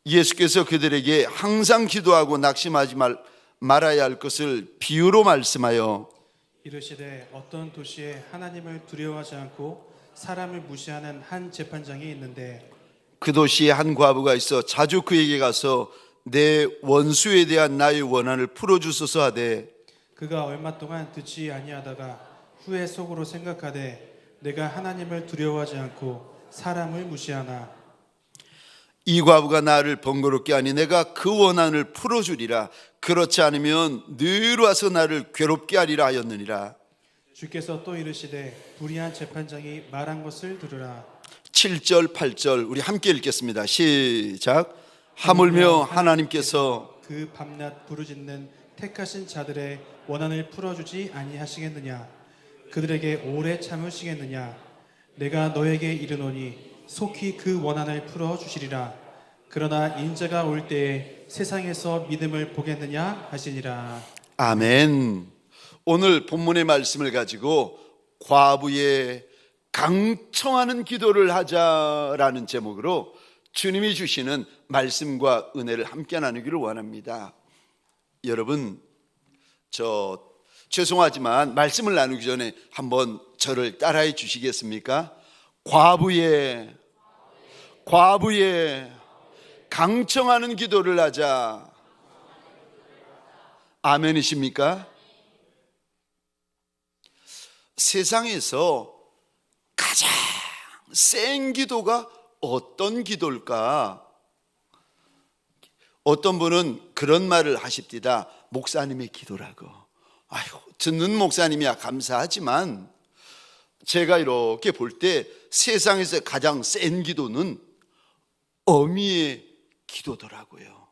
예수께서 그들에게 항상 기도하고 낙심하지 말아야 할 것을 비유로 말씀하여 이르시되 어떤 도시에 하나님을 두려워하지 않고 사람을 무시하는 한 재판장이 있는데 그 도시에 한 과부가 있어 자주 그에게 가서 내 원수에 대한 나의 원한을 풀어주소서 하되 그가 얼마 동안 듣지 아니하다가 후에 속으로 생각하되 내가 하나님을 두려워하지 않고 사람을 무시하나 이 과부가 나를 번거롭게 하니 내가 그 원한을 풀어주리라. 그렇지 않으면 늘 와서 나를 괴롭게 하리라 하였느니라. 주께서 또 이르시되 불의한 재판장이 말한 것을 들으라. 7절 8절 우리 함께 읽겠습니다. 시작. 하물며 하나님께서 그 밤낮 부르짖는 택하신 자들의 원한을 풀어주지 아니하시겠느냐? 그들에게 오래 참으시겠느냐? 내가 너에게 이르노니 속히 그 원한을 풀어주시리라. 그러나 인자가 올 때에 세상에서 믿음을 보겠느냐 하시니라. 아멘. 오늘 본문의 말씀을 가지고 과부의 강청하는 기도를 하자라는 제목으로 주님이 주시는 말씀과 은혜를 함께 나누기를 원합니다. 여러분, 죄송하지만 말씀을 나누기 전에 한번 저를 따라해 주시겠습니까? 과부의 강청하는 기도를 하자. 아멘이십니까? 세상에서 가장 센 기도가 어떤 기도일까? 어떤 분은 그런 말을 하십니다. 목사님의 기도라고. 아이고, 듣는 목사님이야 감사하지만 제가 이렇게 볼 때 세상에서 가장 센 기도는 어미의 기도더라고요.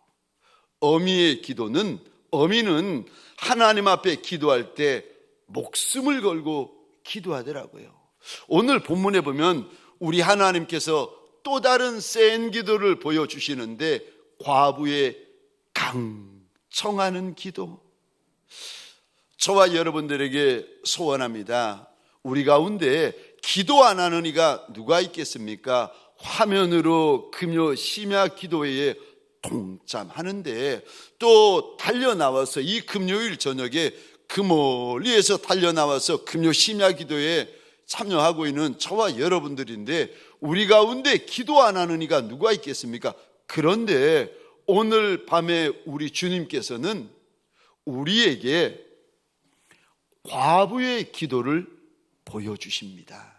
어미는 하나님 앞에 기도할 때 목숨을 걸고 기도하더라고요. 오늘 본문에 보면 우리 하나님께서 또 다른 센 기도를 보여주시는데 과부의 강청하는 기도. 저와 여러분들에게 소원합니다. 우리 가운데 기도 안 하는 이가 누가 있겠습니까? 화면으로 금요 심야 기도회에 동참하는데 또 달려나와서 이 금요일 저녁에 그 멀리에서 달려나와서 금요 심야 기도회에 참여하고 있는 저와 여러분들인데 우리 가운데 기도 안 하는 이가 누가 있겠습니까? 그런데 오늘 밤에 우리 주님께서는 우리에게 과부의 기도를 보여주십니다.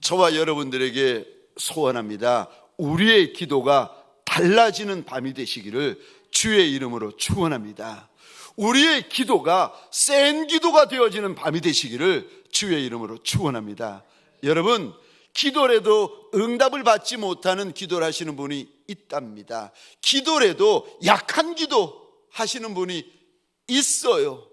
저와 여러분들에게 소원합니다. 우리의 기도가 달라지는 밤이 되시기를 주의 이름으로 축원합니다. 우리의 기도가 센 기도가 되어지는 밤이 되시기를 주의 이름으로 축원합니다. 여러분, 기도라도 응답을 받지 못하는 기도를 하시는 분이 있답니다. 기도라도 약한 기도 하시는 분이 있어요.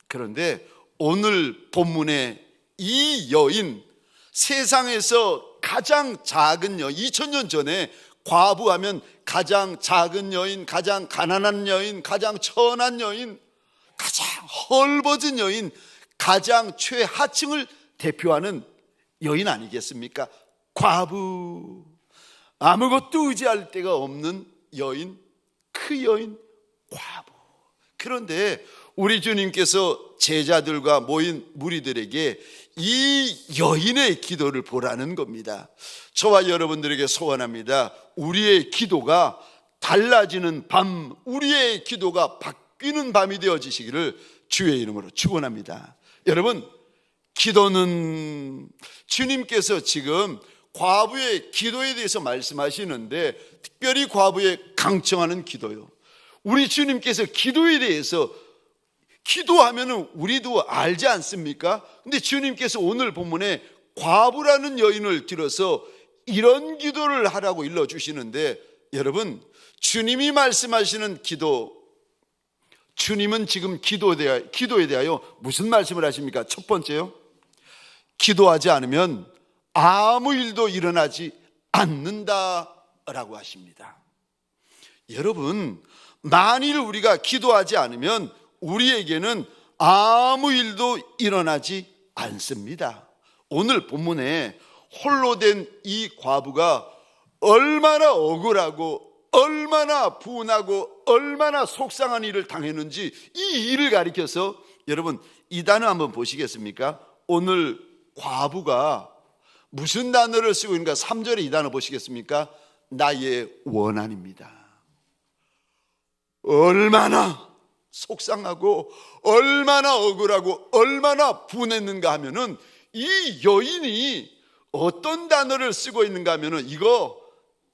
그런데 오늘 본문에 이 여인, 세상에서 가장 작은 여인, 2000년 전에 과부하면 가장 작은 여인, 가장 가난한 여인, 가장 천한 여인, 가장 헐벗은 여인, 가장 최하층을 대표하는 여인 아니겠습니까? 과부, 아무것도 의지할 데가 없는 여인, 그 여인 과부. 그런데 우리 주님께서 제자들과 모인 무리들에게 이 여인의 기도를 보라는 겁니다. 저와 여러분들에게 소원합니다. 우리의 기도가 달라지는 밤, 우리의 기도가 바뀌는 밤이 되어지시기를 주의 이름으로 축원합니다. 여러분, 기도는 주님께서 지금 과부의 기도에 대해서 말씀하시는데 특별히 과부의 강청하는 기도요. 우리 주님께서 기도에 대해서 기도하면 우리도 알지 않습니까? 근데 주님께서 오늘 본문에 과부라는 여인을 들어서 이런 기도를 하라고 일러주시는데 여러분, 주님이 말씀하시는 기도, 주님은 지금 기도에 대하여 무슨 말씀을 하십니까? 첫 번째요, 기도하지 않으면 아무 일도 일어나지 않는다라고 하십니다. 여러분, 만일 우리가 기도하지 않으면 우리에게는 아무 일도 일어나지 않습니다. 오늘 본문에 홀로 된 이 과부가 얼마나 억울하고 얼마나 분하고 얼마나 속상한 일을 당했는지 이 일을 가리켜서 여러분 이 단어 한번 보시겠습니까? 오늘 과부가 무슨 단어를 쓰고 있는가? 3절에 이 단어 보시겠습니까? 나의 원한입니다. 얼마나 속상하고 얼마나 억울하고 얼마나 분했는가 하면은 이 여인이 어떤 단어를 쓰고 있는가 하면은 이거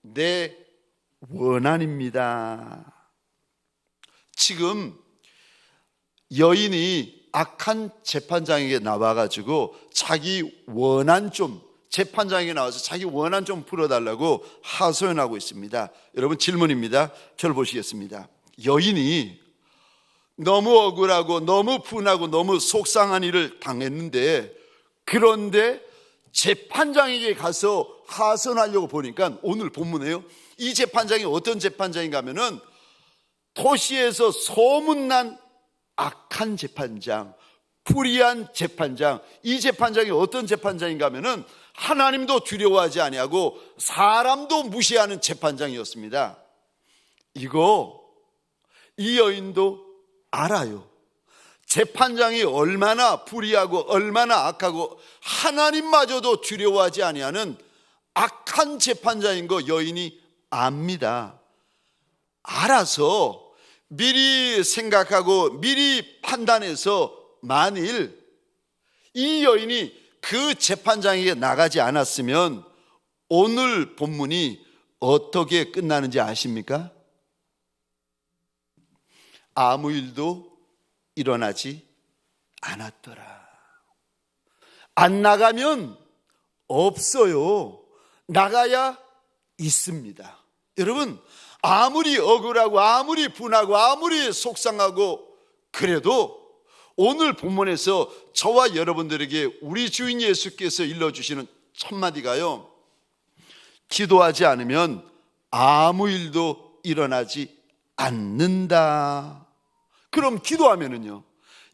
내 원한입니다. 지금 여인이 악한 재판장에게 나와가지고 자기 원한 좀 재판장에게 나와서 자기 원한 좀 풀어달라고 하소연하고 있습니다. 여러분 질문입니다. 저를 보시겠습니다. 여인이 너무 억울하고 너무 분하고 너무 속상한 일을 당했는데 그런데 재판장에게 가서 하소연하려고 보니까 오늘 본문에요. 이 재판장이 어떤 재판장인가 하면은 도시에서 소문난 악한 재판장, 불의한 재판장. 이 재판장이 어떤 재판장인가 하면은 하나님도 두려워하지 아니하고 사람도 무시하는 재판장이었습니다. 이 여인도 알아요. 재판장이 얼마나 불의하고 얼마나 악하고 하나님마저도 두려워하지 아니하는 악한 재판장인 거 여인이 압니다. 알아서 미리 생각하고 미리 판단해서 만일 이 여인이 그 재판장에게 나가지 않았으면 오늘 본문이 어떻게 끝나는지 아십니까? 아무 일도 일어나지 않았더라. 안 나가면 없어요. 나가야 있습니다. 여러분 아무리 억울하고 아무리 분하고 아무리 속상하고 그래도 오늘 본문에서 저와 여러분들에게 우리 주인 예수께서 일러주시는 첫 마디가요, 기도하지 않으면 아무 일도 일어나지 않는다. 그럼 기도하면은요,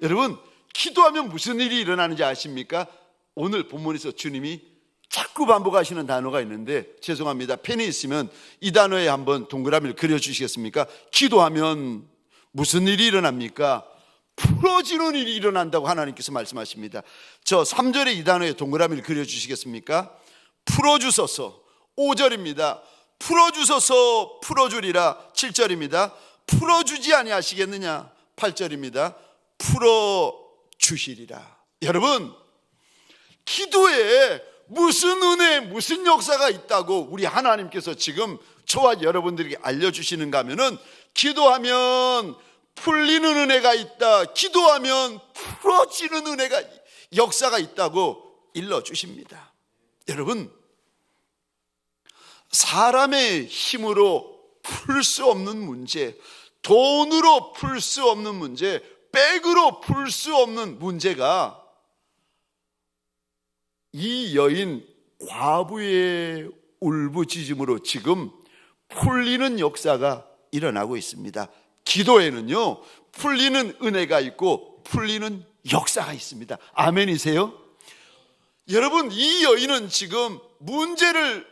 여러분 기도하면 무슨 일이 일어나는지 아십니까? 오늘 본문에서 주님이 자꾸 반복하시는 단어가 있는데 죄송합니다. 펜이 있으면 이 단어에 한번 동그라미를 그려주시겠습니까? 기도하면 무슨 일이 일어납니까? 풀어지는 일이 일어난다고 하나님께서 말씀하십니다. 저 3절에 이 단어에 동그라미를 그려주시겠습니까? 풀어주소서. 5절입니다. 풀어주소서 풀어주리라. 7절입니다. 풀어주지 아니하시겠느냐. 8절입니다. 풀어주시리라. 여러분 기도에 무슨 은혜, 무슨 역사가 있다고 우리 하나님께서 지금 저와 여러분들에게 알려주시는가 하면은 기도하면 풀리는 은혜가 있다, 기도하면 풀어지는 은혜가 역사가 있다고 일러주십니다. 여러분 사람의 힘으로 풀 수 없는 문제, 돈으로 풀 수 없는 문제, 백으로 풀 수 없는 문제가 이 여인 과부의 울부짖음으로 지금 풀리는 역사가 일어나고 있습니다. 기도에는요 풀리는 은혜가 있고 풀리는 역사가 있습니다. 아멘이세요? 여러분 이 여인은 지금 문제를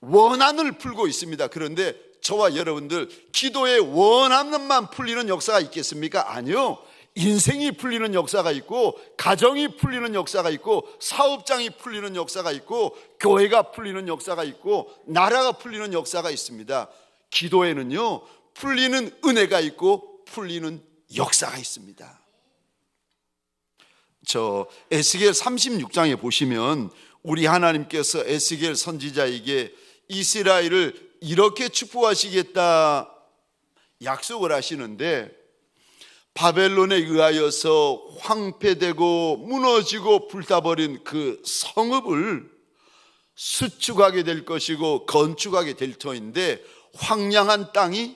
원한을 풀고 있습니다. 그런데 저와 여러분들 기도에 원한만 풀리는 역사가 있겠습니까? 아니요. 인생이 풀리는 역사가 있고 가정이 풀리는 역사가 있고 사업장이 풀리는 역사가 있고 교회가 풀리는 역사가 있고 나라가 풀리는 역사가 있습니다. 기도에는요 풀리는 은혜가 있고 풀리는 역사가 있습니다. 저 에스겔 36장에 보시면 우리 하나님께서 에스겔 선지자에게 이스라엘을 이렇게 축복하시겠다 약속을 하시는데 바벨론에 의하여서 황폐되고 무너지고 불타버린 그 성읍을 수축하게 될 것이고 건축하게 될 터인데 황량한 땅이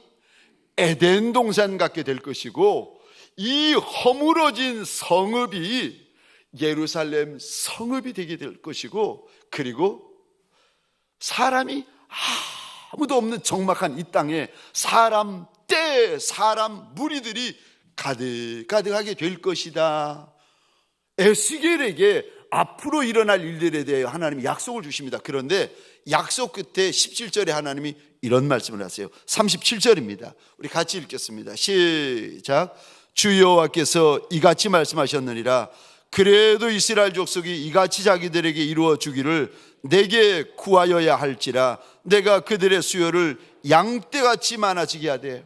에덴 동산 같게 될 것이고 이 허물어진 성읍이 예루살렘 성읍이 되게 될 것이고 그리고 사람이 아무도 없는 적막한 이 땅에 사람 떼 사람 무리들이 가득가득하게 될 것이다. 에스겔에게 앞으로 일어날 일들에 대해 하나님이 약속을 주십니다. 그런데 약속 끝에 17절에 하나님이 이런 말씀을 하세요. 37절입니다. 우리 같이 읽겠습니다. 시작. 주 여호와께서 이같이 말씀하셨느니라. 그래도 이스라엘 족속이 이같이 자기들에게 이루어 주기를 내게 구하여야 할지라. 내가 그들의 수요를 양떼같이 많아지게 하되.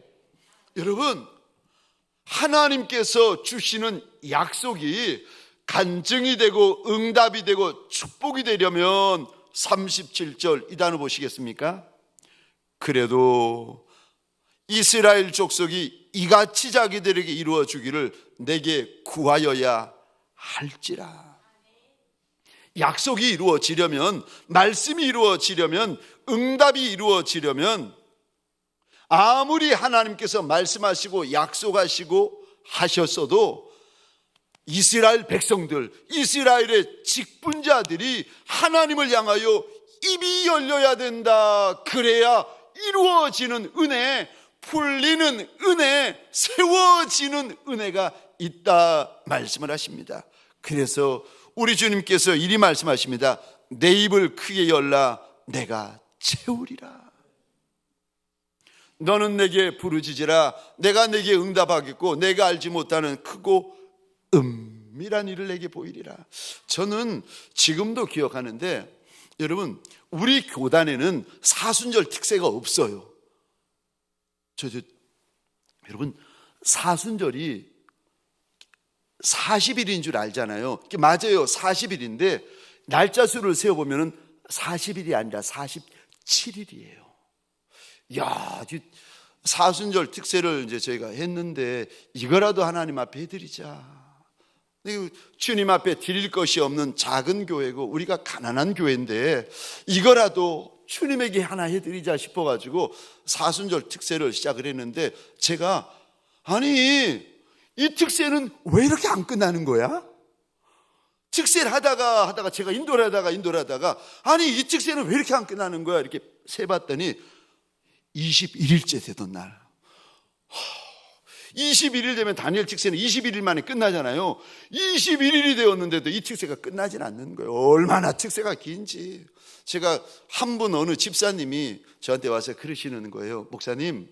여러분, 하나님께서 주시는 약속이 간증이 되고 응답이 되고 축복이 되려면 37절 이 단어 보시겠습니까? 그래도 이스라엘 족속이 이같이 자기들에게 이루어 주기를 내게 구하여야 할지라. 약속이 이루어지려면, 말씀이 이루어지려면, 응답이 이루어지려면 아무리 하나님께서 말씀하시고 약속하시고 하셨어도 이스라엘 백성들, 이스라엘의 직분자들이 하나님을 향하여 입이 열려야 된다. 그래야 이루어지는 은혜, 풀리는 은혜, 세워지는 은혜가 있다 말씀을 하십니다. 그래서 우리 주님께서 이리 말씀하십니다. 내 입을 크게 열라 내가 채우리라. 너는 내게 부르짖으라 내가 내게 응답하겠고 내가 알지 못하는 크고 은밀한 일을 내게 보이리라. 저는 지금도 기억하는데 여러분, 우리 교단에는 사순절 특세가 없어요. 여러분, 사순절이 40일인 줄 알잖아요. 맞아요, 40일인데 날짜 수를 세어보면 40일이 아니라 47일이에요. 야, 사순절 특세를 이제 저희가 했는데 이거라도 하나님 앞에 해드리자. 주님 앞에 드릴 것이 없는 작은 교회고 우리가 가난한 교회인데 이거라도 주님에게 하나 해드리자 싶어가지고 사순절 특세를 시작을 했는데 제가 아니 이 특세는 왜 이렇게 안 끝나는 거야? 특세를 하다가 제가 인도를 하다가 아니 이 특세는 왜 이렇게 안 끝나는 거야? 이렇게 세봤더니 21일째 되던 날 21일 되면 다니엘 특세는 21일 만에 끝나잖아요. 21일이 되었는데도 이 특세가 끝나진 않는 거예요. 얼마나 특세가 긴지. 제가 한 분 어느 집사님이 저한테 와서 그러시는 거예요. 목사님,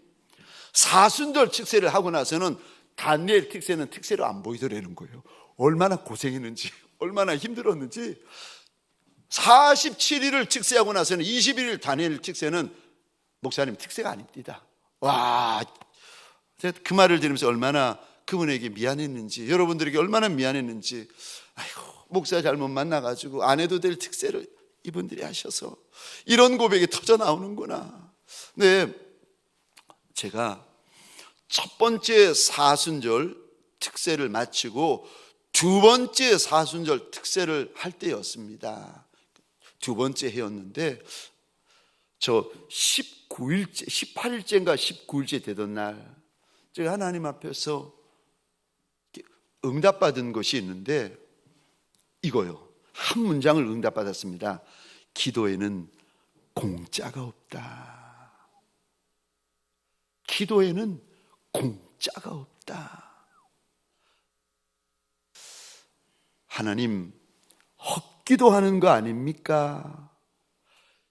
사순절 특세를 하고 나서는 다니엘 특세는 특세로 안 보이더라는 거예요. 얼마나 고생했는지, 얼마나 힘들었는지. 47일을 특세하고 나서는 21일 다니엘 특세는 목사님 특세가 아닙니다. 와, 제가 그 말을 들으면서 얼마나 그분에게 미안했는지, 여러분들에게 얼마나 미안했는지. 아이고, 목사 잘못 만나가지고 안 해도 될 특세를 이분들이 하셔서 이런 고백이 터져 나오는구나. 네, 제가 첫 번째 사순절 특세를 마치고 두 번째 사순절 특세를 할 때였습니다. 두 번째 해였는데 저 19일째, 18일째인가 19일째 되던 날 제가 하나님 앞에서 응답받은 것이 있는데 이거요. 한 문장을 응답받았습니다. 기도에는 공짜가 없다. 기도에는 공짜가 없다. 하나님, 헛기도하는 거 아닙니까?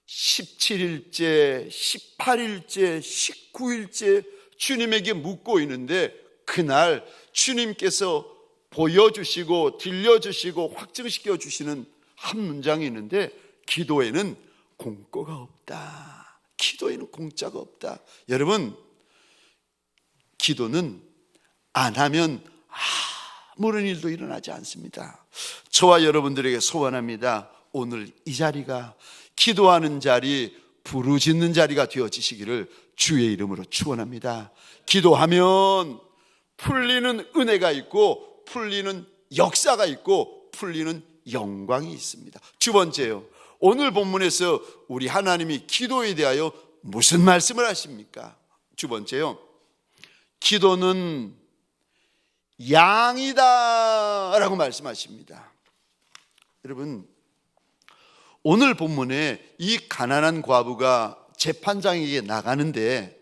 17일째, 18일째, 19일째 주님에게 묻고 있는데 그날 주님께서 보여주시고 들려주시고 확증시켜 주시는 한 문장이 있는데 기도에는 공짜가 없다. 기도에는 공짜가 없다. 여러분, 기도는 안 하면 아무런 일도 일어나지 않습니다. 저와 여러분들에게 소원합니다. 오늘 이 자리가 기도하는 자리, 부르짖는 자리가 되어지시기를 주의 이름으로 축원합니다. 기도하면 풀리는 은혜가 있고 풀리는 역사가 있고 풀리는 영광이 있습니다. 두 번째요, 오늘 본문에서 우리 하나님이 기도에 대하여 무슨 말씀을 하십니까? 두 번째요, 기도는 양이다 라고 말씀하십니다. 여러분, 오늘 본문에 이 가난한 과부가 재판장에게 나가는데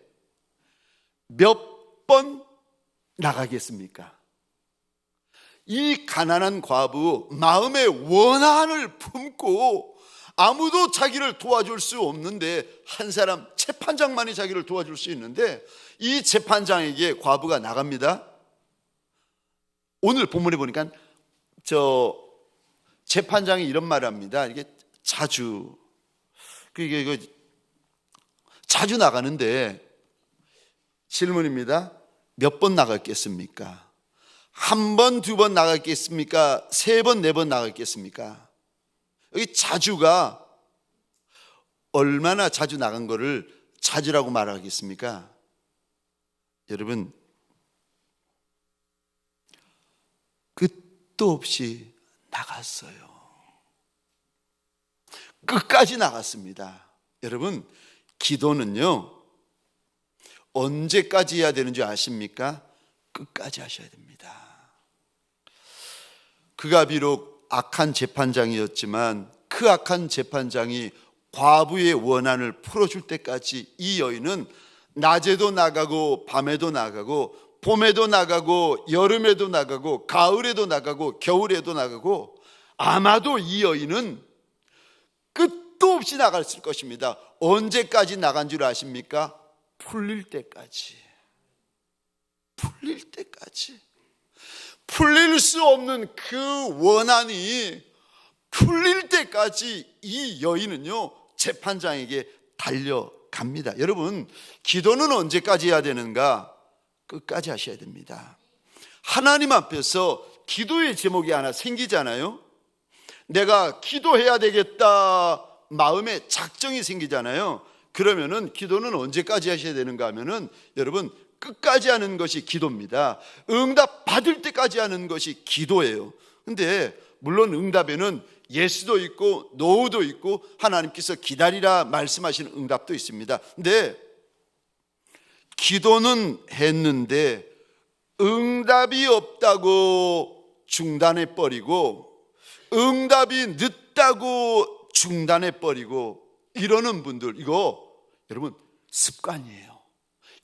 몇 번 나가겠습니까? 이 가난한 과부 마음에 원한을 품고 아무도 자기를 도와줄 수 없는데 한 사람 재판장만이 자기를 도와줄 수 있는데 이 재판장에게 과부가 나갑니다. 오늘 본문에 보니까 재판장이 이런 말을 합니다. 이게 자주 자주 나가는데 질문입니다. 몇 번 나갔겠습니까? 한 번, 두 번 나갔겠습니까? 세 번, 네 번 나갔겠습니까? 여기 자주가 얼마나 자주 나간 거를 자주라고 말하겠습니까? 여러분, 끝도 없이 나갔어요. 끝까지 나갔습니다. 여러분, 기도는요, 언제까지 해야 되는 줄 아십니까? 끝까지 하셔야 됩니다. 그가 비록 악한 재판장이었지만 그 악한 재판장이 과부의 원한을 풀어줄 때까지 이 여인은 낮에도 나가고 밤에도 나가고 봄에도 나가고 여름에도 나가고 가을에도 나가고 겨울에도 나가고 아마도 이 여인은 끝도 없이 나갔을 것입니다. 언제까지 나간 줄 아십니까? 풀릴 때까지. 풀릴 때까지. 풀릴 수 없는 그 원한이 풀릴 때까지 이 여인은요, 재판장에게 달려갑니다. 여러분, 기도는 언제까지 해야 되는가? 끝까지 하셔야 됩니다. 하나님 앞에서 기도의 제목이 하나 생기잖아요. 내가 기도해야 되겠다 마음에 작정이 생기잖아요. 그러면은 기도는 언제까지 하셔야 되는가 하면은 여러분, 끝까지 하는 것이 기도입니다. 응답 받을 때까지 하는 것이 기도예요. 근데 물론 응답에는 예스도 있고 노도 있고 하나님께서 기다리라 말씀하시는 응답도 있습니다. 근데 기도는 했는데 응답이 없다고 중단해 버리고 응답이 늦다고 중단해 버리고 이러는 분들, 이거 여러분 습관이에요.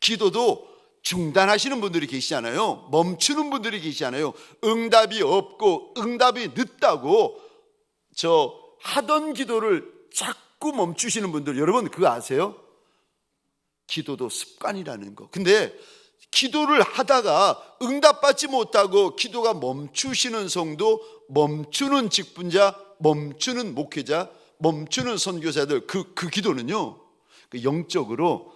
기도도 중단하시는 분들이 계시잖아요. 멈추는 분들이 계시잖아요. 응답이 없고 응답이 늦다고 하던 기도를 자꾸 멈추시는 분들, 여러분 그거 아세요? 기도도 습관이라는 거. 근데 기도를 하다가 응답받지 못하고 기도가 멈추시는 성도, 멈추는 직분자, 멈추는 목회자, 멈추는 선교사들, 그 기도는요, 영적으로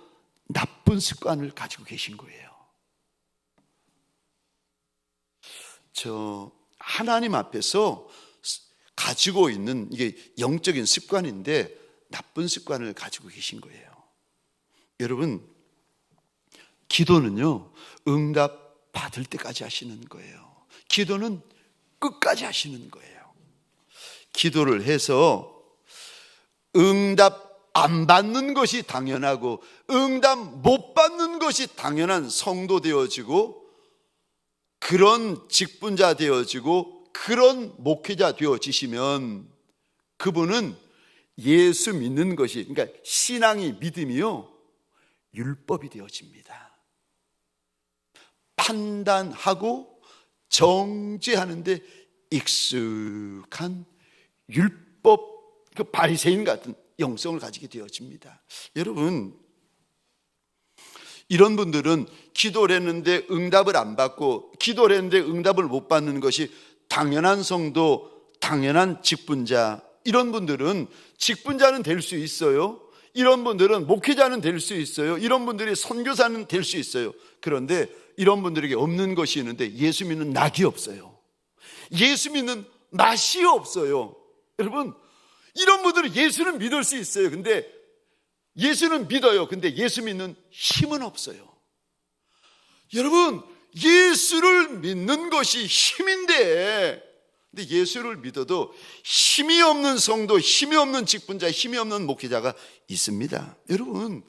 나쁜 습관을 가지고 계신 거예요. 하나님 앞에서 가지고 있는 이게 영적인 습관인데 나쁜 습관을 가지고 계신 거예요. 여러분, 기도는요, 응답 받을 때까지 하시는 거예요. 기도는 끝까지 하시는 거예요. 기도를 해서 응답 안 받는 것이 당연하고 응답 못 받는 것이 당연한 성도 되어지고 그런 직분자 되어지고 그런 목회자 되어지시면 그분은 예수 믿는 것이, 그러니까 신앙이, 믿음이요, 율법이 되어집니다. 판단하고 정죄하는데 익숙한 율법, 그 바리새인 같은 영성을 가지게 되어집니다. 여러분, 이런 분들은 기도를 했는데 응답을 안 받고 기도를 했는데 응답을 못 받는 것이 당연한 성도, 당연한 직분자, 이런 분들은 직분자는 될 수 있어요. 이런 분들은 목회자는 될 수 있어요. 이런 분들이 선교사는 될 수 있어요. 그런데 이런 분들에게 없는 것이 있는데 예수 믿는 낙이 없어요. 예수 믿는 맛이 없어요. 여러분, 이런 분들은 예수는 믿을 수 있어요. 근데 예수는 믿어요. 근데 예수 믿는 힘은 없어요. 여러분, 예수를 믿는 것이 힘인데, 근데 예수를 믿어도 힘이 없는 성도, 힘이 없는 직분자, 힘이 없는 목회자가 있습니다. 여러분,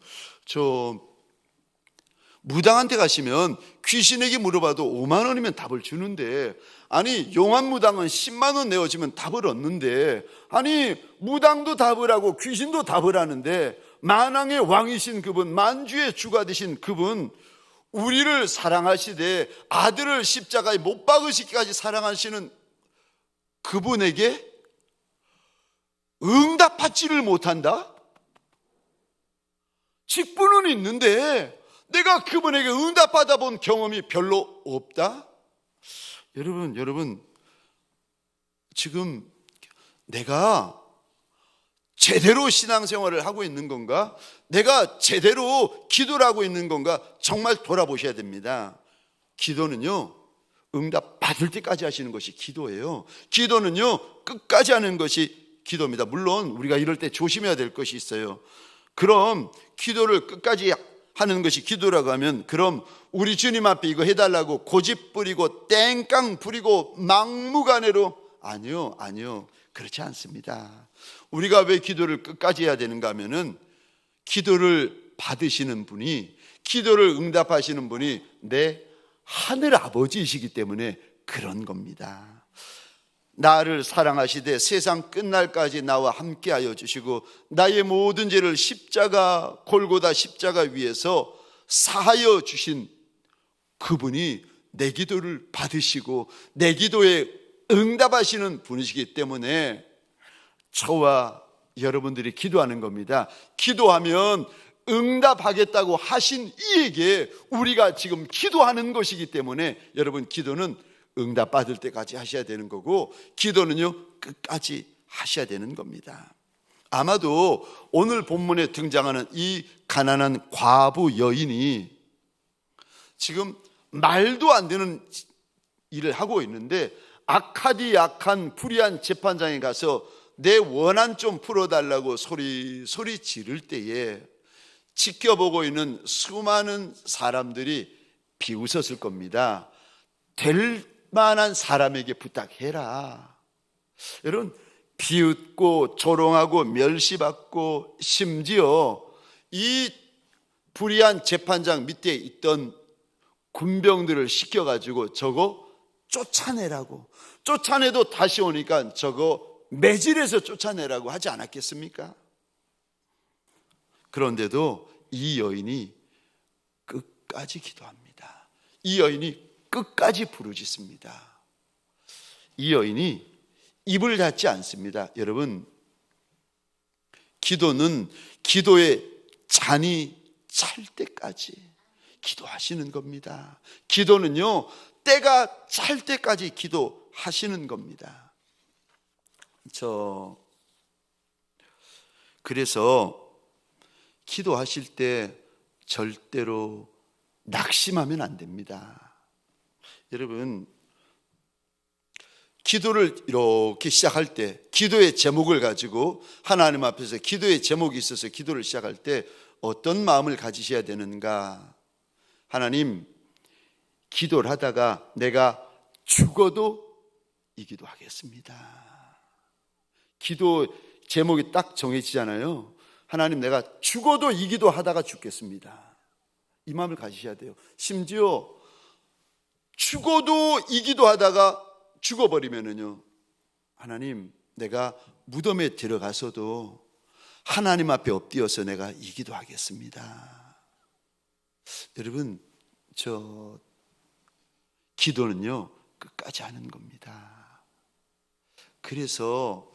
무당한테 가시면 귀신에게 물어봐도 5만 원이면 답을 주는데, 아니 용환무당은 10만 원 내어주면 답을 얻는데, 아니 무당도 답을 하고 귀신도 답을 하는데 만왕의 왕이신 그분, 만주의 주가 되신 그분 우리를 사랑하시되 아들을 십자가에 못 박으시기까지 사랑하시는 그분에게 응답받지를 못한다? 직분은 있는데 내가 그분에게 응답받아 본 경험이 별로 없다? 여러분 지금 내가 제대로 신앙생활을 하고 있는 건가? 내가 제대로 기도를 하고 있는 건가? 정말 돌아보셔야 됩니다. 기도는요, 응답 받을 때까지 하시는 것이 기도예요. 기도는요, 끝까지 하는 것이 기도입니다. 물론 우리가 이럴 때 조심해야 될 것이 있어요. 그럼 기도를 끝까지 하는 것이 기도라고 하면, 그럼 우리 주님 앞에 이거 해달라고 고집 부리고 땡깡 부리고 막무가내로, 아니요. 그렇지 않습니다. 우리가 왜 기도를 끝까지 해야 되는가 하면은, 기도를 받으시는 분이, 기도를 응답하시는 분이 내 하늘 아버지이시기 때문에 그런 겁니다. 나를 사랑하시되 세상 끝날까지 나와 함께하여 주시고 나의 모든 죄를 골고다 십자가 위에서 사하여 주신 그분이 내 기도를 받으시고 내 기도에 응답하시는 분이시기 때문에 저와 여러분들이 기도하는 겁니다. 기도하면 응답하겠다고 하신 이에게 우리가 지금 기도하는 것이기 때문에, 여러분, 기도는 응답받을 때까지 하셔야 되는 거고, 기도는요, 끝까지 하셔야 되는 겁니다. 아마도 오늘 본문에 등장하는 이 가난한 과부 여인이 지금 말도 안 되는 일을 하고 있는데, 악한 불의한 재판장에 가서 내 원한 좀 풀어달라고 소리 지를 때에 지켜보고 있는 수많은 사람들이 비웃었을 겁니다. 될 만한 사람에게 부탁해라. 여러분, 비웃고 조롱하고 멸시받고 심지어 이 불의한 재판장 밑에 있던 군병들을 시켜가지고 저거 쫓아내라고, 쫓아내도 다시 오니까 저거 매질해서 쫓아내라고 하지 않았겠습니까? 그런데도 이 여인이 끝까지 기도합니다. 이 여인이 끝까지 부르짖습니다. 이 여인이 입을 닫지 않습니다. 여러분, 기도는 기도의 잔이 찰 때까지 기도하시는 겁니다. 기도는요, 때가 찰 때까지 기도하시는 겁니다. 그래서 기도하실 때 절대로 낙심하면 안 됩니다. 여러분, 기도를 이렇게 시작할 때, 기도의 제목을 가지고 하나님 앞에서 기도의 제목이 있어서 기도를 시작할 때 어떤 마음을 가지셔야 되는가? 하나님, 기도를 하다가 내가 죽어도 이 기도하겠습니다. 기도 제목이 딱 정해지잖아요. 하나님, 내가 죽어도 이 기도하다가 죽겠습니다. 이 마음을 가지셔야 돼요. 심지어 죽어도 이 기도하다가 죽어버리면은요, 하나님, 내가 무덤에 들어가서도 하나님 앞에 엎드려서 내가 이 기도하겠습니다. 여러분, 기도는요, 끝까지 하는 겁니다. 그래서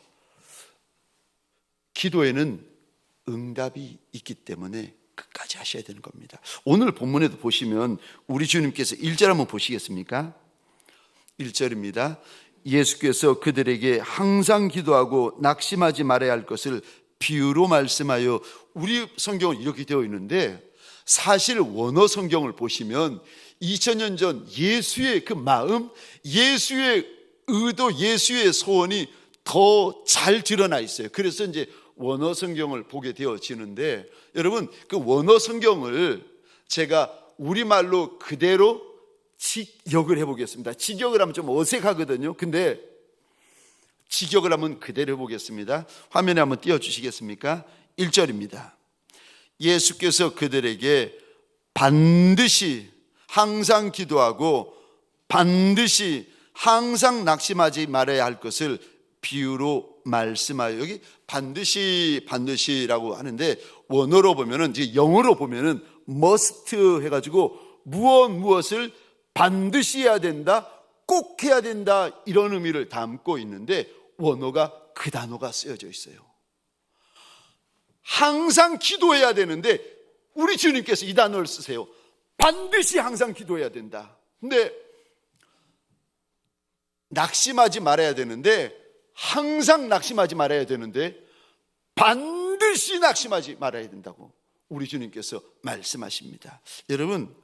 기도에는 응답이 있기 때문에 끝까지 하셔야 되는 겁니다. 오늘 본문에도 보시면 우리 주님께서 1절 한번 보시겠습니까? 1절입니다. 예수께서 그들에게 항상 기도하고 낙심하지 말아야 할 것을 비유로 말씀하여, 우리 성경은 이렇게 되어 있는데 사실 원어 성경을 보시면 2000년 전 예수의 그 마음, 예수의 의도, 예수의 소원이 더 잘 드러나 있어요. 그래서 이제 원어 성경을 보게 되어지는데, 여러분, 그 원어 성경을 제가 우리말로 그대로 직역을 해보겠습니다. 직역을 하면 좀 어색하거든요. 근데 직역을 하면 그대로 해보겠습니다. 화면에 한번 띄워주시겠습니까? 1절입니다. 예수께서 그들에게 반드시 항상 기도하고 반드시 항상 낙심하지 말아야 할 것을 비유로 말씀하여, 여기 반드시라고 하는데 원어로 보면은, 이제 영어로 보면은 must 해가지고 무엇을 반드시 해야 된다, 꼭 해야 된다, 이런 의미를 담고 있는데 원어가 그 단어가 쓰여져 있어요. 항상 기도해야 되는데 우리 주님께서 이 단어를 쓰세요. 반드시 항상 기도해야 된다. 근데 낙심하지 말아야 되는데, 항상 낙심하지 말아야 되는데 반드시 낙심하지 말아야 된다고 우리 주님께서 말씀하십니다. 여러분,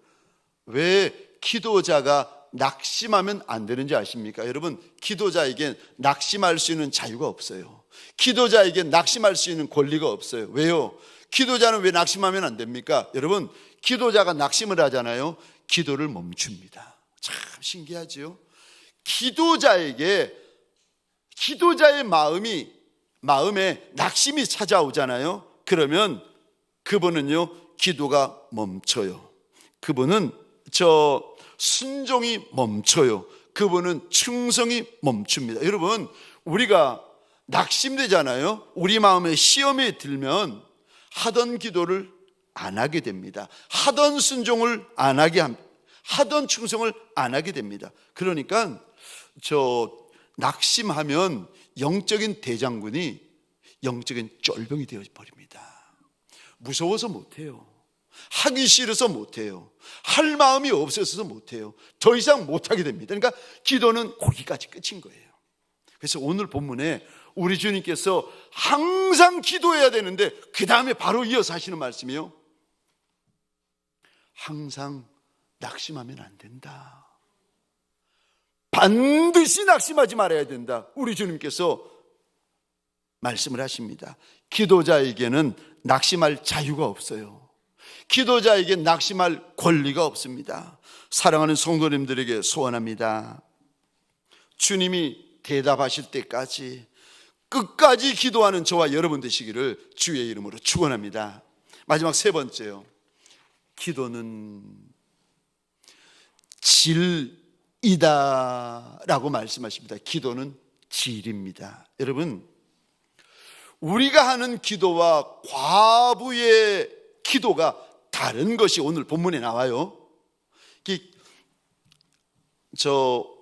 왜 기도자가 낙심하면 안 되는지 아십니까? 여러분, 기도자에겐 낙심할 수 있는 자유가 없어요. 기도자에겐 낙심할 수 있는 권리가 없어요. 왜요? 기도자는 왜 낙심하면 안 됩니까? 여러분, 기도자가 낙심을 하잖아요. 기도를 멈춥니다. 참 신기하지요? 기도자의 마음에 낙심이 찾아오잖아요. 그러면 그분은요, 기도가 멈춰요. 그분은 순종이 멈춰요. 그분은 충성이 멈춥니다. 여러분, 우리가 낙심되잖아요. 우리 마음에 시험이 들면 하던 기도를 안 하게 됩니다. 하던 순종을 안 하게 합니다. 하던 충성을 안 하게 됩니다. 그러니까 낙심하면 영적인 대장군이 영적인 쫄병이 되어 버립니다. 무서워서 못해요. 하기 싫어서 못해요. 할 마음이 없어서 못해요. 더 이상 못하게 됩니다. 그러니까 기도는 거기까지 끝인 거예요. 그래서 오늘 본문에 우리 주님께서 항상 기도해야 되는데 그 다음에 바로 이어서 하시는 말씀이요, 항상 낙심하면 안 된다. 반드시 낙심하지 말아야 된다. 우리 주님께서 말씀을 하십니다. 기도자에게는 낙심할 자유가 없어요. 기도자에게 낙심할 권리가 없습니다. 사랑하는 성도님들에게 소원합니다. 주님이 대답하실 때까지 끝까지 기도하는 저와 여러분 되시기를 주의 이름으로 축원합니다. 마지막 세 번째요, 기도는 질이다라고 말씀하십니다. 기도는 질입니다. 여러분, 우리가 하는 기도와 과부의 기도가 다른 것이 오늘 본문에 나와요.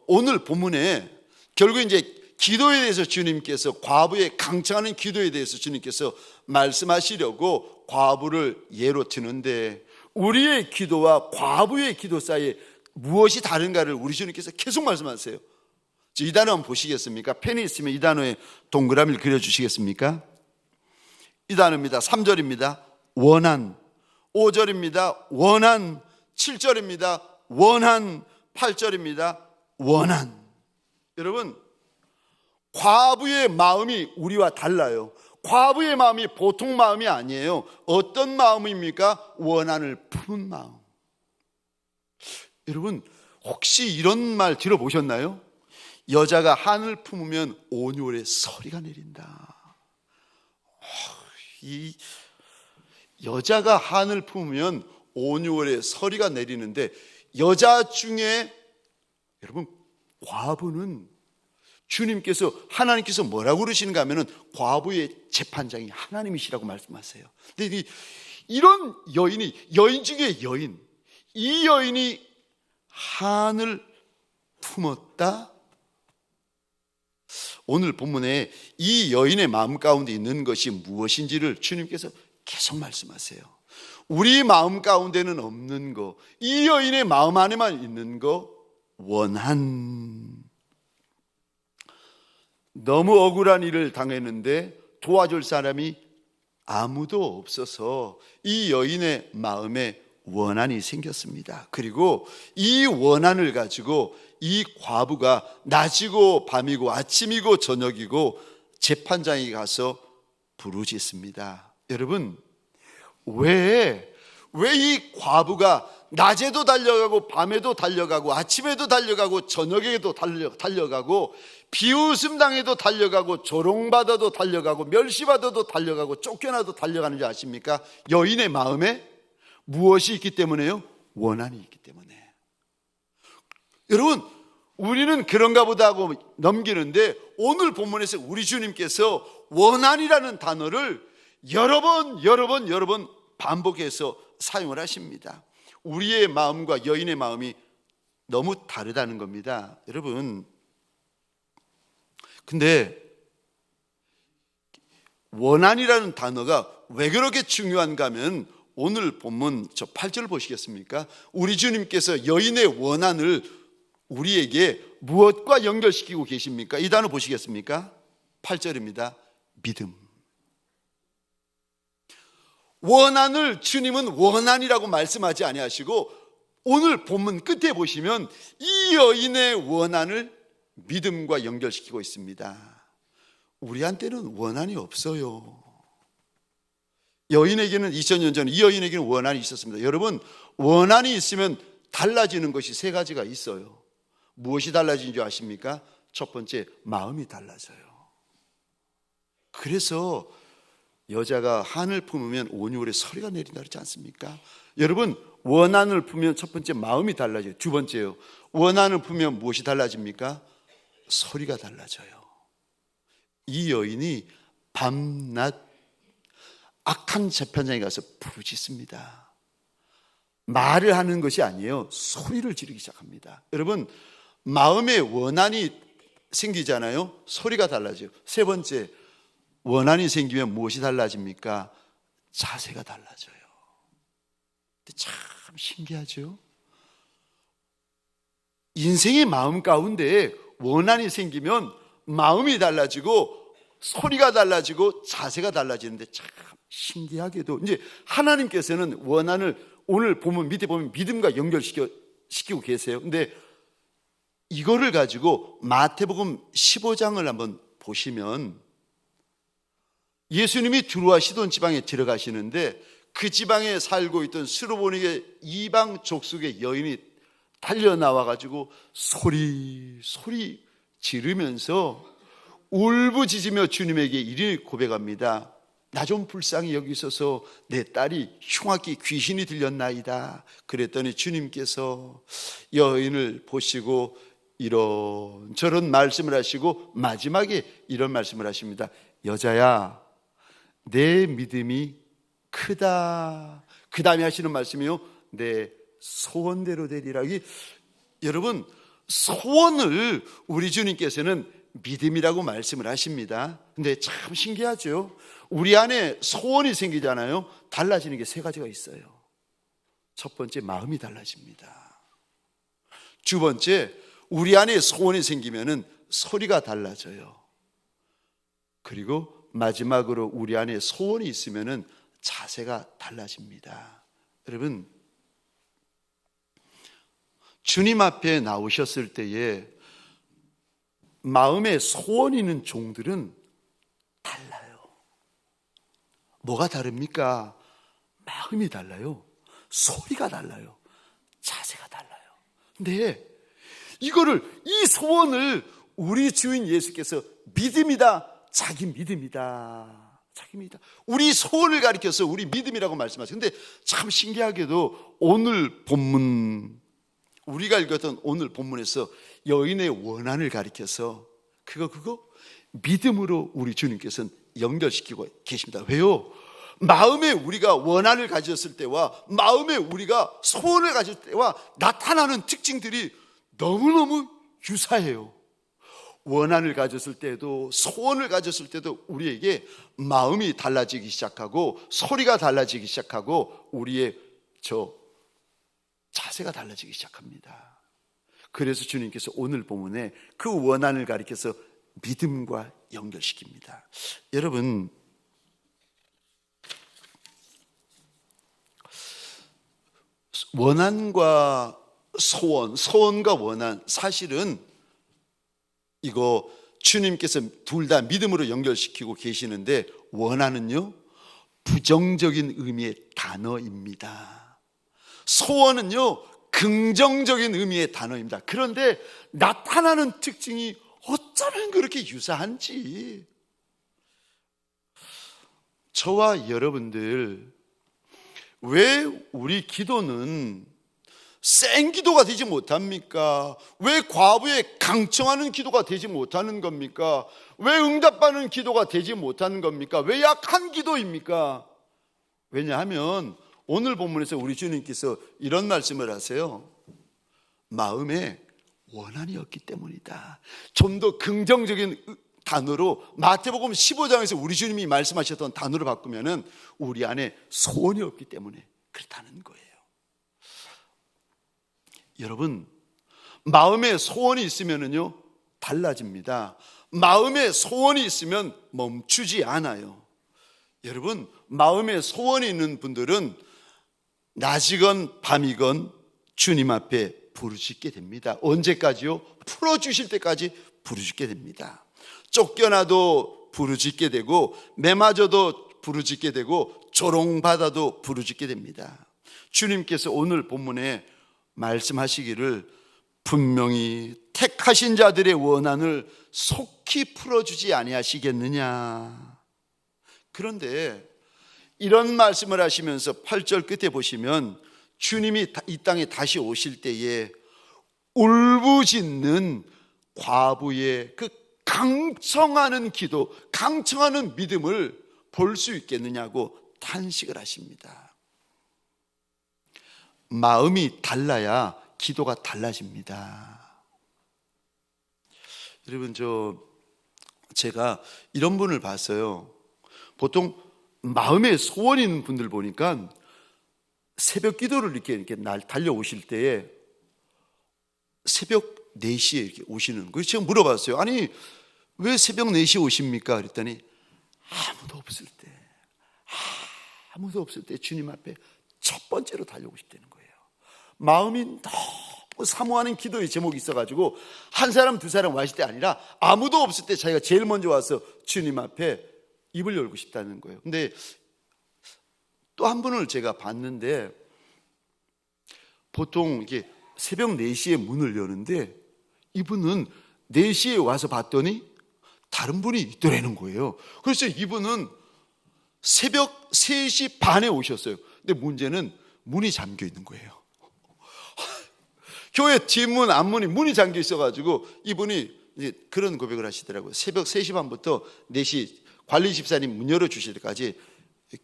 오늘 본문에 결국 이제 기도에 대해서 주님께서, 과부의 강청하는 기도에 대해서 주님께서 말씀하시려고 과부를 예로 드는데, 우리의 기도와 과부의 기도 사이에 무엇이 다른가를 우리 주님께서 계속 말씀하세요. 이 단어 한번 보시겠습니까? 펜이 있으면 이 단어에 동그라미를 그려주시겠습니까? 이 단어입니다. 3절입니다. 원한. 5절입니다. 원한. 7절입니다. 원한. 8절입니다. 원한. 여러분, 과부의 마음이 우리와 달라요. 과부의 마음이 보통 마음이 아니에요. 어떤 마음입니까? 원한을 품은 마음. 여러분, 혹시 이런 말 들어보셨나요? 여자가 한을 품으면 온유월에 서리가 내린다. 이 여자가 한을 품으면 온유월에 서리가 내리는데, 여자 중에 여러분, 과부는 주님께서, 하나님께서 뭐라고 그러시는가 하면은 과부의 재판장이 하나님이시라고 말씀하세요. 근데 이런 여인이, 여인 중에 여인, 이 여인이 한을 품었다. 오늘 본문에 이 여인의 마음 가운데 있는 것이 무엇인지를 주님께서 계속 말씀하세요. 우리 마음 가운데는 없는 거, 이 여인의 마음 안에만 있는 거, 원한. 너무 억울한 일을 당했는데 도와줄 사람이 아무도 없어서 이 여인의 마음에 원한이 생겼습니다. 그리고 이 원한을 가지고 이 과부가 낮이고 밤이고 아침이고 저녁이고 재판장에 가서 부르짖습니다. 여러분, 왜 이 과부가 낮에도 달려가고 밤에도 달려가고 아침에도 달려가고 저녁에도 달려가고 비웃음 당해도 달려가고 조롱받아도 달려가고 멸시받아도 달려가고 쫓겨나도 달려가는지 아십니까? 여인의 마음에 무엇이 있기 때문에요? 원한이 있기 때문에. 여러분, 우리는 그런가 보다 하고 넘기는데 오늘 본문에서 우리 주님께서 원한이라는 단어를 여러 번 반복해서 사용을 하십니다. 우리의 마음과 여인의 마음이 너무 다르다는 겁니다. 여러분, 근데 원한이라는 단어가 왜 그렇게 중요한가 하면 오늘 본문 저 8절 보시겠습니까? 우리 주님께서 여인의 원한을 우리에게 무엇과 연결시키고 계십니까? 이 단어 보시겠습니까? 8절입니다. 믿음. 원한을 주님은 원한이라고 말씀하지 아니하시고 오늘 본문 끝에 보시면 이 여인의 원한을 믿음과 연결시키고 있습니다. 우리한테는 원한이 없어요. 여인에게는 2000년 전 이 여인에게는 원한이 있었습니다. 여러분, 원한이 있으면 달라지는 것이 세 가지가 있어요. 무엇이 달라지는 줄 아십니까? 첫 번째, 마음이 달라져요. 그래서 여자가 한을 품으면 온유월에 서리가 내린다 그러지 않습니까? 여러분, 원한을 품으면 첫 번째 마음이 달라져요. 두 번째요, 원한을 품으면 무엇이 달라집니까? 소리가 달라져요. 이 여인이 밤낮 악한 재판장에 가서 부르짖습니다. 말을 하는 것이 아니에요. 소리를 지르기 시작합니다. 여러분, 마음에 원한이 생기잖아요. 소리가 달라져요. 세 번째, 원한이 생기면 무엇이 달라집니까? 자세가 달라져요. 참 신기하죠? 인생의 마음 가운데 원한이 생기면 마음이 달라지고 소리가 달라지고 자세가 달라지는데 참 신기하게도 이제 하나님께서는 원한을 오늘 보면 밑에 보면 믿음과 연결시키고 계세요. 근데 이거를 가지고 마태복음 15장을 한번 보시면 예수님이 두루와 시돈 지방에 들어가시는데 그 지방에 살고 있던 스로보니게 이방 족속의 여인이 달려나와 가지고 소리 지르면서 울부짖으며 주님에게 이를 고백합니다. 나 좀 불쌍히 여기소서, 내 딸이 흉악기 귀신이 들렸나이다. 그랬더니 주님께서 여인을 보시고 이런저런 말씀을 하시고 마지막에 이런 말씀을 하십니다. 여자야, 내 믿음이 크다. 그 다음에 하시는 말씀이요, 내 소원대로 되리라. 여러분, 소원을 우리 주님께서는 믿음이라고 말씀을 하십니다. 근데 참 신기하죠? 우리 안에 소원이 생기잖아요. 달라지는 게 세 가지가 있어요. 첫 번째, 마음이 달라집니다. 두 번째, 우리 안에 소원이 생기면은 소리가 달라져요. 그리고 마지막으로 우리 안에 소원이 있으면은 자세가 달라집니다. 여러분, 주님 앞에 나오셨을 때에 마음에 소원이 있는 종들은 달라요. 뭐가 다릅니까? 마음이 달라요. 소리가 달라요. 자세가 달라요. 근데 이 소원을 우리 주인 예수께서 믿음이다, 자기 믿음이다, 자기 믿음이다, 우리 소원을 가리켜서 우리 믿음이라고 말씀하세요. 근데 참 신기하게도 오늘 본문, 우리가 읽었던 오늘 본문에서 여인의 원한을 가리켜서 그거 믿음으로 우리 주님께서는 연결시키고 계십니다. 왜요? 마음에 우리가 원한을 가졌을 때와 마음에 우리가 소원을 가질 때와 나타나는 특징들이 너무너무 유사해요. 원한을 가졌을 때도 소원을 가졌을 때도 우리에게 마음이 달라지기 시작하고 소리가 달라지기 시작하고 우리의 자세가 달라지기 시작합니다. 그래서 주님께서 오늘 본문에 그 원한을 가리켜서 믿음과 연결시킵니다. 여러분, 원한과 소원과 원한, 사실은 이거 주님께서 둘 다 믿음으로 연결시키고 계시는데 원한은요, 부정적인 의미의 단어입니다. 소원은요, 긍정적인 의미의 단어입니다. 그런데 나타나는 특징이 어쩌면 그렇게 유사한지. 저와 여러분들, 왜 우리 기도는 센 기도가 되지 못합니까? 왜 과부에 강청하는 기도가 되지 못하는 겁니까? 왜 응답받는 기도가 되지 못하는 겁니까? 왜 약한 기도입니까? 왜냐하면 오늘 본문에서 우리 주님께서 이런 말씀을 하세요. 마음에 원한이 없기 때문이다. 좀 더 긍정적인 단어로 마태복음 15장에서 우리 주님이 말씀하셨던 단어로 바꾸면은 우리 안에 소원이 없기 때문에 그렇다는 거예요. 여러분, 마음에 소원이 있으면은요 달라집니다. 마음에 소원이 있으면 멈추지 않아요. 여러분, 마음에 소원이 있는 분들은 낮이건 밤이건 주님 앞에 부르짖게 됩니다. 언제까지요? 풀어주실 때까지 부르짖게 됩니다. 쫓겨나도 부르짖게 되고 매맞아도 부르짖게 되고 조롱받아도 부르짖게 됩니다. 주님께서 오늘 본문에 말씀하시기를 분명히 택하신 자들의 원한을 속히 풀어주지 아니하시겠느냐. 그런데 이런 말씀을 하시면서 8절 끝에 보시면 주님이 이 땅에 다시 오실 때에 울부짖는 과부의 그 강청하는 기도, 강청하는 믿음을 볼 수 있겠느냐고 탄식을 하십니다. 마음이 달라야 기도가 달라집니다. 여러분, 제가 이런 분을 봤어요. 보통 마음에 소원이 있는 분들 보니까 새벽 기도를 이렇게 날 달려오실 때에 새벽 4시에 이렇게 오시는 거예요. 제가 물어봤어요. 아니, 왜 새벽 4시에 오십니까? 그랬더니 아무도 없을 때 주님 앞에 첫 번째로 달려오고 싶다는 거예요. 마음이 너무 사모하는 기도의 제목이 있어가지고 한 사람 두 사람 와실 때 아니라 아무도 없을 때 자기가 제일 먼저 와서 주님 앞에 입을 열고 싶다는 거예요. 근데 또 한 분을 제가 봤는데 보통 이게 새벽 4시에 문을 여는데 이분은 4시에 와서 봤더니 다른 분이 있더라는 거예요. 그래서 이분은 새벽 3시 반에 오셨어요. 근데 문제는 문이 잠겨 있는 거예요. 교회 뒷문 앞문이 문이 잠겨 있어가지고 이분이 이제 그런 고백을 하시더라고요. 새벽 3시 반부터 4시 관리 집사님 문 열어주실 때까지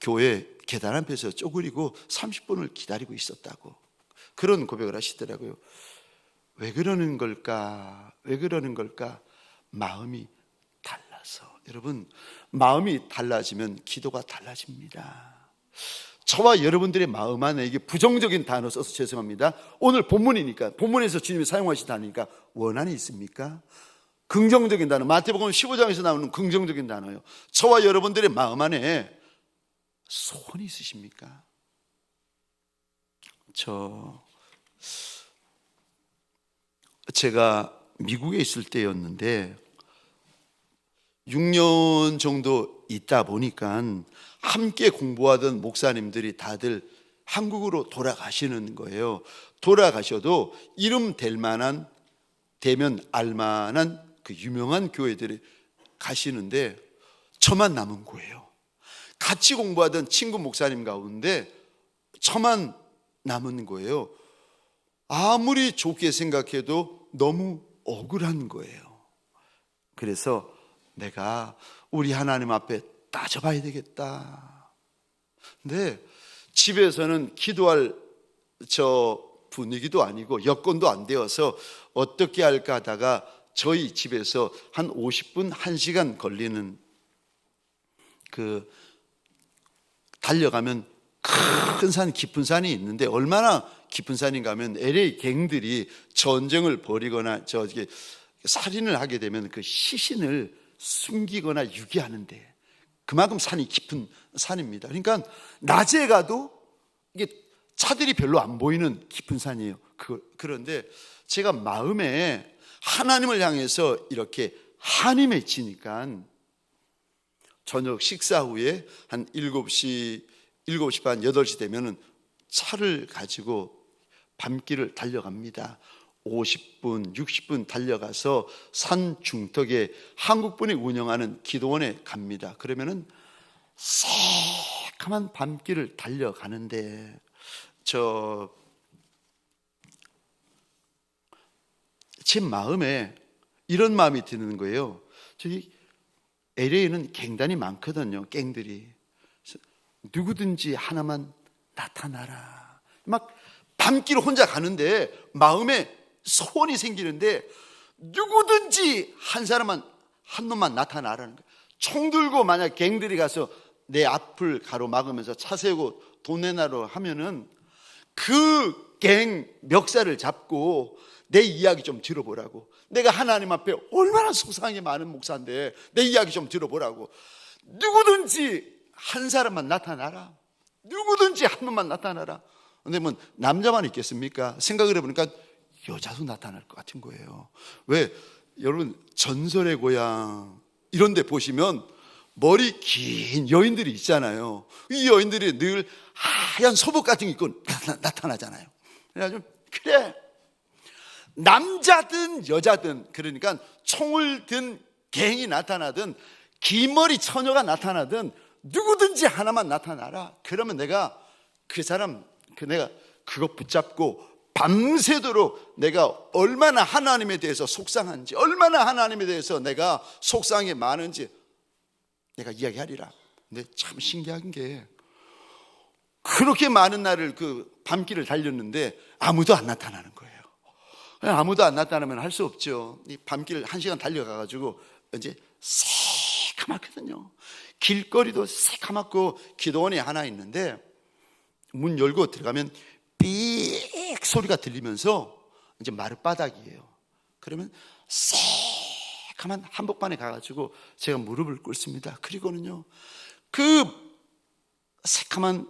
교회 계단 앞에서 쪼그리고 30분을 기다리고 있었다고 그런 고백을 하시더라고요. 왜 그러는 걸까? 마음이 달라서. 여러분, 마음이 달라지면 기도가 달라집니다. 저와 여러분들의 마음 안에, 이게 부정적인 단어 써서 죄송합니다. 오늘 본문이니까, 본문에서 주님이 사용하신 단어니까 원한이 있습니까? 긍정적인 단어, 마태복음 15장에서 나오는 긍정적인 단어요. 저와 여러분들의 마음 안에 소원이 있으십니까? 제가 미국에 있을 때였는데 6년 정도 있다 보니까 함께 공부하던 목사님들이 다들 한국으로 돌아가시는 거예요. 돌아가셔도 이름 될 만한, 되면 알만한 그 유명한 교회들이 가시는데 저만 남은 거예요. 같이 공부하던 친구 목사님 가운데 저만 남은 거예요. 아무리 좋게 생각해도 너무 억울한 거예요. 그래서 내가 우리 하나님 앞에 따져봐야 되겠다. 근데 집에서는 기도할 분위기도 아니고 여건도 안 되어서 어떻게 할까 하다가 저희 집에서 한 50분, 1시간 걸리는 달려가면 큰 산, 깊은 산이 있는데 얼마나 깊은 산인가 하면 LA 갱들이 전쟁을 벌이거나 살인을 하게 되면 그 시신을 숨기거나 유기하는데 그만큼 산이 깊은 산입니다. 그러니까 낮에 가도 이게 차들이 별로 안 보이는 깊은 산이에요. 그런데 제가 마음에 하나님을 향해서 이렇게 한이 맺히니까 저녁 식사 후에 한 7시 반, 8시 되면은 차를 가지고 밤길을 달려갑니다. 50분, 60분 달려가서 산 중턱에 한국분이 운영하는 기도원에 갑니다. 그러면은 새카만 밤길을 달려가는데 제 마음에 이런 마음이 드는 거예요. 저기 LA에는 갱단이 많거든요. 갱들이 누구든지 하나만 나타나라. 막 밤길 혼자 가는데 마음에 소원이 생기는데 누구든지 한 사람만, 한 놈만 나타나라는 거예요. 총 들고 만약 갱들이 가서 내 앞을 가로막으면서 차 세우고 돈 내놔로 하면은 그 갱 멱살을 잡고 내 이야기 좀 들어보라고. 내가 하나님 앞에 얼마나 속상하게 많은 목사인데 내 이야기 좀 들어보라고. 누구든지 한 사람만 나타나라. 누구든지 한 놈만 나타나라. 근데 뭐 남자만 있겠습니까? 생각을 해보니까 여자도 나타날 것 같은 거예요. 왜? 여러분 전설의 고향 이런 데 보시면 머리 긴 여인들이 있잖아요. 이 여인들이 늘 하얀 소복 같은 거 입고 나타나잖아요. 그래가지고 그래, 남자든 여자든, 그러니까 총을 든 갱이 나타나든 긴 머리 처녀가 나타나든 누구든지 하나만 나타나라. 그러면 내가 그 사람, 내가 그거 붙잡고 밤새도록 내가 얼마나 하나님에 대해서 속상한지, 얼마나 하나님에 대해서 내가 속상이 많은지 내가 이야기하리라. 근데 참 신기한 게 그렇게 많은 날을 그 밤길을 달렸는데 아무도 안 나타나는 거예요. 아무도 안 나타나면 할 수 없죠. 이 밤길 1시간 달려가가지고 이제 새카맣거든요. 길거리도 새카맣고 기도원이 하나 있는데 문 열고 들어가면 삑 소리가 들리면서 이제 마룻바닥이에요. 그러면 새카만 한복판에 가가지고 제가 무릎을 꿇습니다. 그리고는요, 그 새카만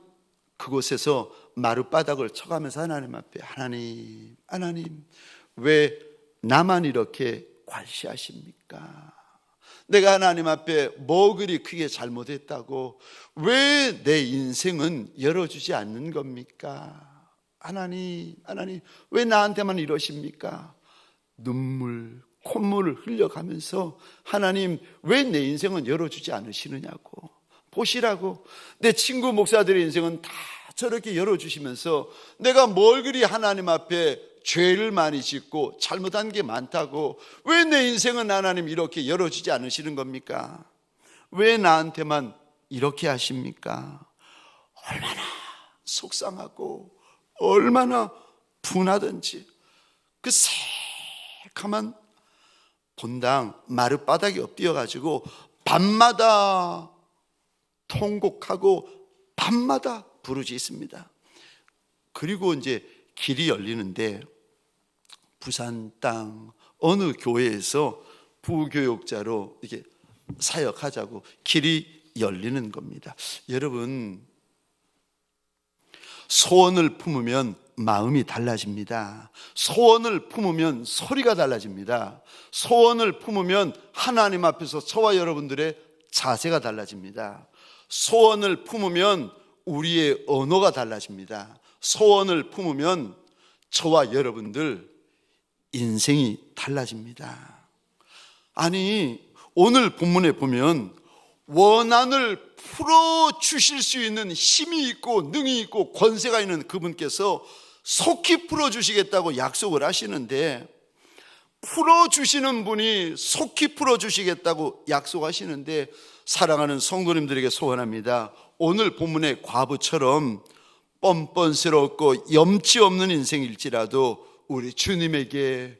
그곳에서 마룻바닥을 쳐가면서 하나님 앞에, 하나님 왜 나만 이렇게 괄시하십니까? 내가 하나님 앞에 뭐 그리 크게 잘못했다고 왜 내 인생은 열어주지 않는 겁니까? 하나님 왜 나한테만 이러십니까? 눈물, 콧물을 흘려가면서 하나님 왜 내 인생은 열어주지 않으시느냐고. 보시라고. 내 친구 목사들의 인생은 다 저렇게 열어주시면서 내가 뭘 그리 하나님 앞에 죄를 많이 짓고 잘못한 게 많다고 왜 내 인생은 하나님 이렇게 열어주지 않으시는 겁니까? 왜 나한테만 이렇게 하십니까? 얼마나 속상하고 얼마나 분하든지 그 새카만 본당 마룻바닥에 엎드려가지고 밤마다 통곡하고 밤마다 부르짖습니다. 그리고 이제 길이 열리는데 부산 땅 어느 교회에서 부교육자로 이렇게 사역하자고 길이 열리는 겁니다. 여러분, 소원을 품으면 마음이 달라집니다. 소원을 품으면 소리가 달라집니다. 소원을 품으면 하나님 앞에서 저와 여러분들의 자세가 달라집니다. 소원을 품으면 우리의 언어가 달라집니다. 소원을 품으면 저와 여러분들 인생이 달라집니다. 아니, 오늘 본문에 보면 원한을 풀어주실 수 있는 힘이 있고 능이 있고 권세가 있는 그분께서 속히 풀어주시겠다고 약속을 하시는데, 풀어주시는 분이 속히 풀어주시겠다고 약속하시는데, 사랑하는 성도님들에게 소원합니다. 오늘 본문의 과부처럼 뻔뻔스럽고 염치 없는 인생일지라도 우리 주님에게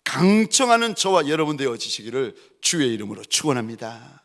강청하는 저와 여러분 되어지시기를 주의 이름으로 축원합니다.